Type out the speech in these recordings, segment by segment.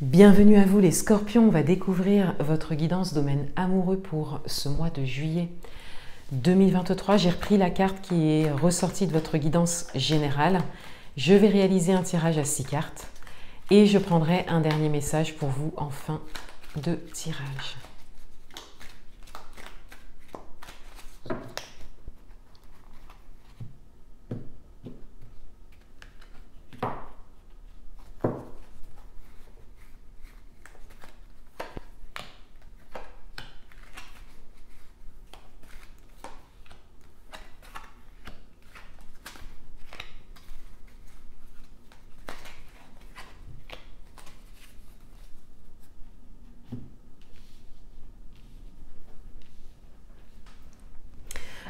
Bienvenue à vous les scorpions, on va découvrir votre guidance domaine amoureux pour ce mois de juillet 2023. J'ai repris la carte qui est ressortie de votre guidance générale. Je vais réaliser un tirage à 6 cartes et je prendrai un dernier message pour vous en fin de tirage.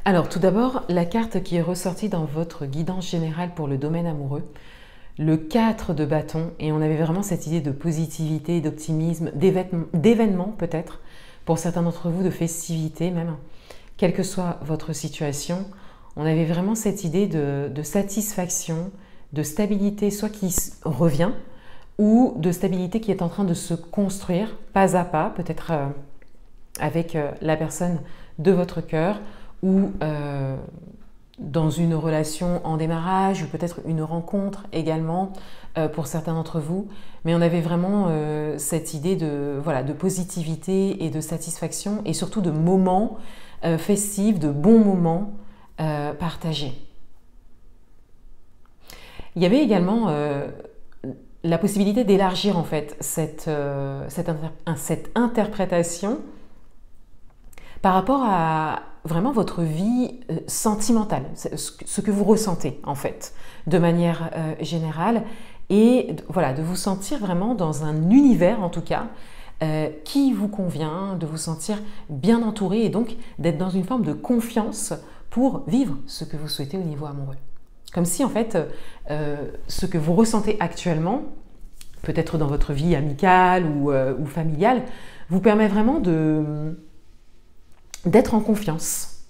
Alors tout d'abord, la carte qui est ressortie dans votre guidance générale pour le domaine amoureux, le 4 de bâton, et on avait vraiment cette idée de positivité, d'optimisme, d'événements peut-être, pour certains d'entre vous, de festivité même, quelle que soit votre situation, on avait vraiment cette idée de satisfaction, de stabilité, soit qui revient, ou de stabilité qui est en train de se construire pas à pas, peut-être avec la personne de votre cœur, ou dans une relation en démarrage, ou peut-être une rencontre également pour certains d'entre vous. Mais on avait vraiment cette idée de positivité et de satisfaction, et surtout de moments festifs, de bons moments partagés. Il y avait également la possibilité d'élargir en fait cette interprétation par rapport à vraiment votre vie sentimentale, ce que vous ressentez en fait, de manière générale, et voilà, de vous sentir vraiment dans un univers en tout cas qui vous convient, de vous sentir bien entouré et donc d'être dans une forme de confiance pour vivre ce que vous souhaitez au niveau amoureux. Comme si en fait ce que vous ressentez actuellement, peut-être dans votre vie amicale ou familiale, vous permet vraiment d'être en confiance.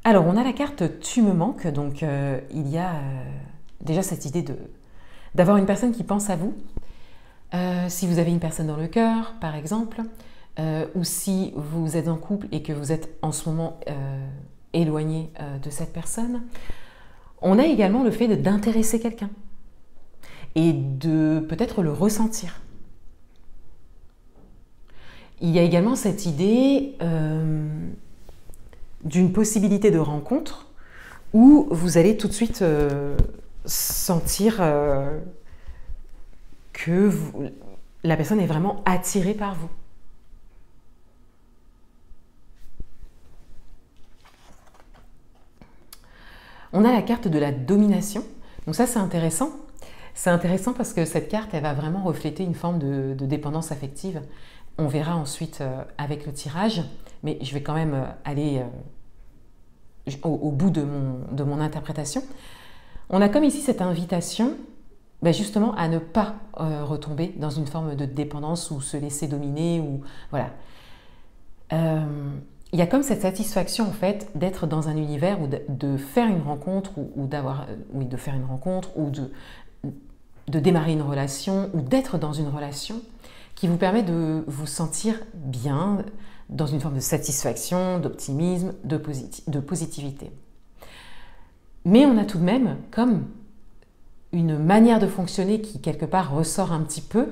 Alors, on a la carte « Tu me manques », donc il y a déjà cette idée d'avoir une personne qui pense à vous. Si vous avez une personne dans le cœur, par exemple, ou si vous êtes en couple et que vous êtes en ce moment éloigné de cette personne. On a également le fait d'intéresser quelqu'un et de peut-être le ressentir. Il y a également cette idée d'une possibilité de rencontre où vous allez tout de suite sentir que la personne est vraiment attirée par vous. On a la carte de la domination. Donc ça, c'est intéressant. C'est intéressant parce que cette carte, elle va vraiment refléter une forme de dépendance affective. On verra ensuite avec le tirage, mais je vais quand même aller au bout de mon interprétation. On a comme ici cette invitation justement à ne pas retomber dans une forme de dépendance ou se laisser dominer. Ou, voilà. Il y a comme cette satisfaction en fait d'être dans un univers ou de faire une rencontre ou de faire une rencontre ou de démarrer une relation ou d'être dans une relation qui vous permet de vous sentir bien, dans une forme de satisfaction, d'optimisme, de positivité. Mais on a tout de même comme une manière de fonctionner qui quelque part ressort un petit peu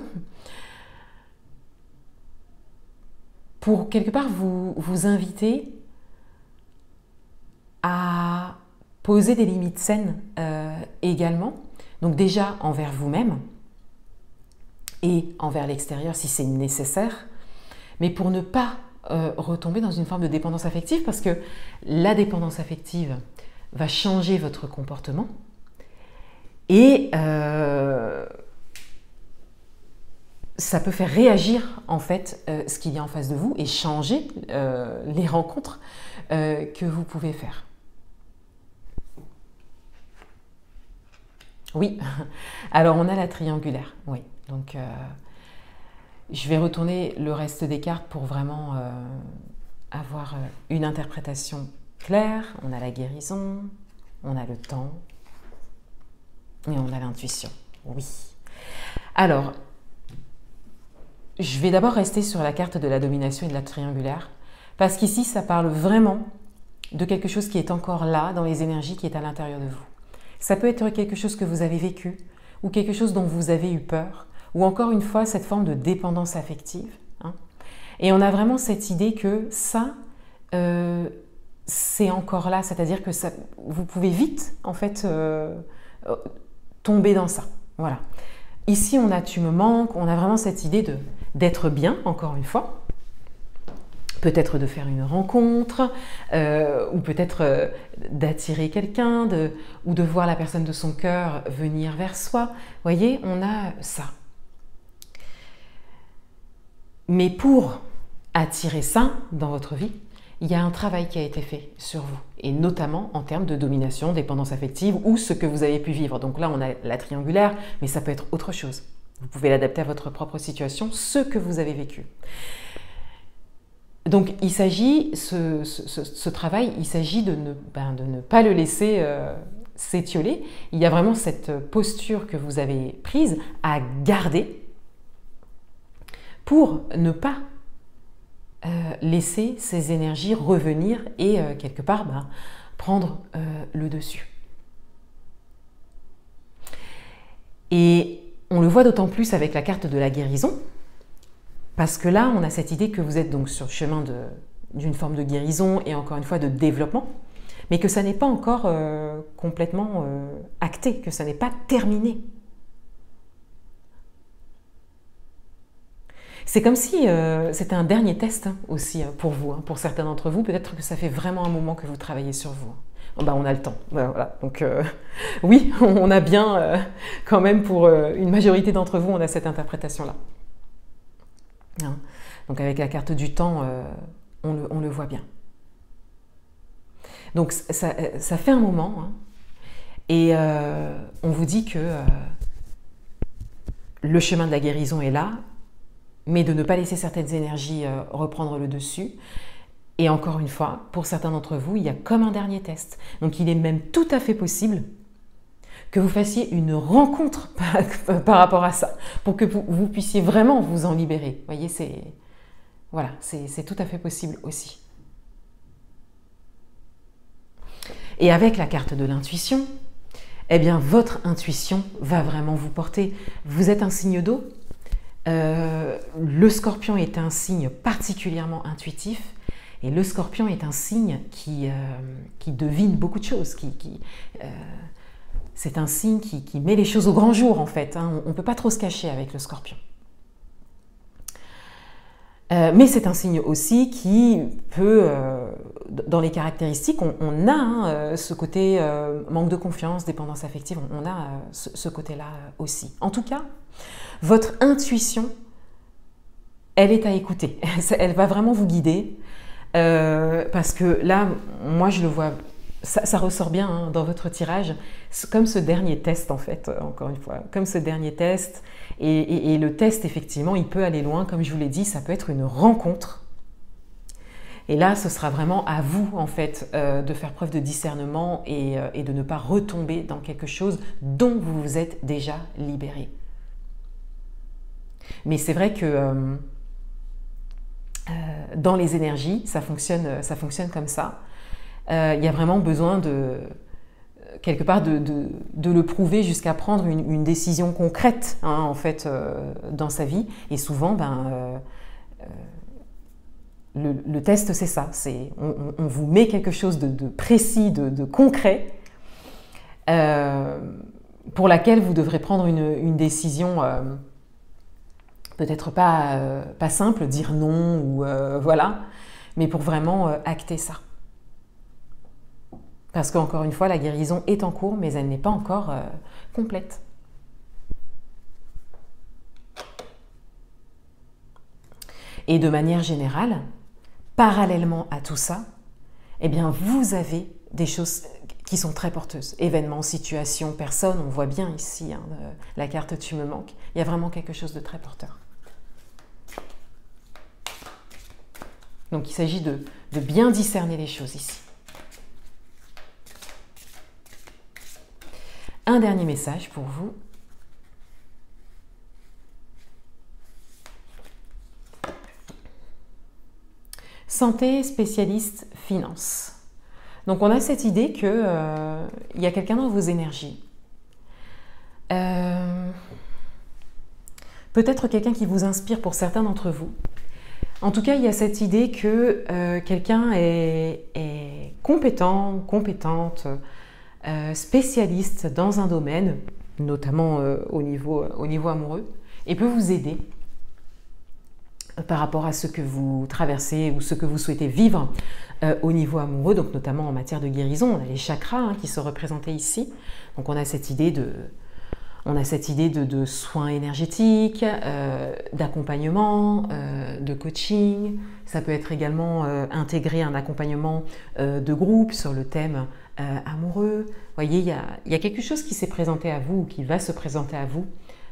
pour quelque part vous inviter à poser des limites saines également, donc déjà envers vous-même et envers l'extérieur si c'est nécessaire, mais pour ne pas retomber dans une forme de dépendance affective, parce que la dépendance affective va changer votre comportement et ça peut faire réagir en fait ce qu'il y a en face de vous et changer les rencontres que vous pouvez faire. Oui, alors on a la triangulaire, oui. Donc je vais retourner le reste des cartes pour vraiment avoir une interprétation claire. On a la guérison, on a le temps, Et on a l'intuition. Oui. Alors, je vais d'abord rester sur la carte de la domination et de la triangulaire, parce qu'ici, ça parle vraiment de quelque chose qui est encore là, dans les énergies, qui est à l'intérieur de vous. Ça peut être quelque chose que vous avez vécu, ou quelque chose dont vous avez eu peur, ou encore une fois, cette forme de dépendance affective. Hein. Et on a vraiment cette idée que ça, c'est encore là, c'est-à-dire que ça, vous pouvez vite, en fait, tomber dans ça. Voilà. Ici, on a tu me manques, on a vraiment cette idée d'être bien, encore une fois. Peut-être de faire une rencontre, ou peut-être d'attirer quelqu'un, ou de voir la personne de son cœur venir vers soi. Vous voyez, on a ça. Mais pour attirer ça dans votre vie, il y a un travail qui a été fait sur vous, et notamment en termes de domination, dépendance affective, ou ce que vous avez pu vivre. Donc là, on a la triangulaire, mais ça peut être autre chose. Vous pouvez l'adapter à votre propre situation, ce que vous avez vécu. Donc, il s'agit, ce travail, il s'agit de ne pas le laisser s'étioler. Il y a vraiment cette posture que vous avez prise à garder pour ne pas laisser ces énergies revenir et quelque part prendre le dessus. Et on le voit d'autant plus avec la carte de la guérison, parce que là, on a cette idée que vous êtes donc sur le chemin d'une forme de guérison et encore une fois de développement, mais que ça n'est pas encore complètement acté, que ça n'est pas terminé. C'est comme si c'était un dernier test aussi pour vous, pour certains d'entre vous. Peut-être que ça fait vraiment un moment que vous travaillez sur vous. On a le temps. Voilà. Donc oui, on a bien quand même pour une majorité d'entre vous, on a cette interprétation-là. Hein. Donc avec la carte du temps, on le voit bien. Donc ça fait un moment, hein, et on vous dit que le chemin de la guérison est là, mais de ne pas laisser certaines énergies reprendre le dessus. Et encore une fois, pour certains d'entre vous, il y a comme un dernier test. Donc il est même tout à fait possible que vous fassiez une rencontre par rapport à ça, pour que vous puissiez vraiment vous en libérer. Vous voyez, c'est tout à fait possible aussi. Et avec la carte de l'intuition, eh bien, votre intuition va vraiment vous porter. Vous êtes un signe d'eau. Le scorpion est un signe particulièrement intuitif. Et le scorpion est un signe qui devine beaucoup de choses, c'est un signe qui met les choses au grand jour, en fait. Hein. On ne peut pas trop se cacher avec le scorpion. Mais c'est un signe aussi qui peut, dans les caractéristiques, on a ce côté manque de confiance, dépendance affective, on a ce côté-là aussi. En tout cas, votre intuition, elle est à écouter. Elle va vraiment vous guider. Parce que là, moi je le vois, ça ressort bien hein, dans votre tirage, comme ce dernier test en fait, encore une fois, comme ce dernier test, et le test effectivement, il peut aller loin, comme je vous l'ai dit, ça peut être une rencontre, et là ce sera vraiment à vous en fait de faire preuve de discernement et de ne pas retomber dans quelque chose dont vous vous êtes déjà libéré. Mais c'est vrai que dans les énergies, ça fonctionne comme ça. Il y a vraiment besoin quelque part de le prouver jusqu'à prendre une décision concrète hein, en fait, dans sa vie. Et souvent, le test, c'est ça. On vous met quelque chose de précis, de concret, pour laquelle vous devrez prendre une décision peut-être pas simple, dire non, ou voilà, mais pour vraiment acter ça. Parce qu'encore une fois, la guérison est en cours, mais elle n'est pas encore complète. Et de manière générale, parallèlement à tout ça, eh bien, vous avez des choses qui sont très porteuses. Événements, situations, personnes, on voit bien ici, hein, la carte « Tu me manques ». Il y a vraiment quelque chose de très porteur. Donc, il s'agit de bien discerner les choses ici. Un un dernier message pour vous. Santé, spécialiste, finance. Donc on a cette idée qu'il y a quelqu'un dans vos énergies. Peut-être quelqu'un qui vous inspire pour certains d'entre vous. En tout cas, il y a cette idée que quelqu'un est compétent, compétente, spécialiste dans un domaine, notamment au niveau amoureux, et peut vous aider par rapport à ce que vous traversez ou ce que vous souhaitez vivre au niveau amoureux, donc notamment en matière de guérison. On a les chakras qui sont représentés ici. Donc on a cette idée de soins énergétiques, d'accompagnement, de coaching. Ça peut être également intégrer un accompagnement de groupe sur le thème amoureux. Vous voyez, il y a quelque chose qui s'est présenté à vous ou qui va se présenter à vous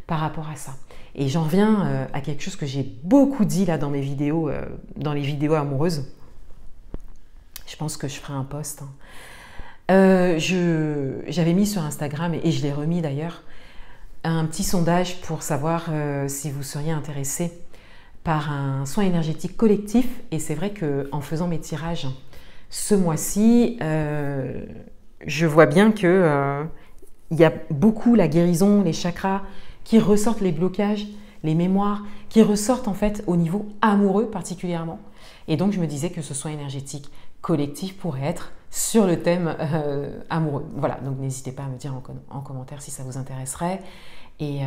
par rapport à ça. Et j'en reviens à quelque chose que j'ai beaucoup dit là dans mes vidéos, dans les vidéos amoureuses. Je pense que je ferai un post. J'avais mis sur Instagram, et je l'ai remis d'ailleurs, un petit sondage pour savoir si vous seriez intéressé par un soin énergétique collectif. Et c'est vrai qu'en faisant mes tirages ce mois-ci, je vois bien que il y a beaucoup la guérison, les chakras qui ressortent, les blocages, les mémoires, qui ressortent en fait au niveau amoureux particulièrement. Et donc je me disais que ce soin énergétique collectif pourrait être sur le thème amoureux. Voilà, donc n'hésitez pas à me dire en commentaire si ça vous intéresserait. Et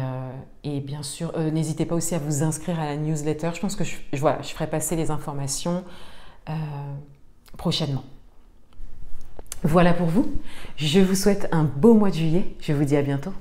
bien sûr, n'hésitez pas aussi à vous inscrire à la newsletter. Je pense que je ferai passer les informations prochainement. Voilà pour vous. Je vous souhaite un beau mois de juillet. Je vous dis à bientôt.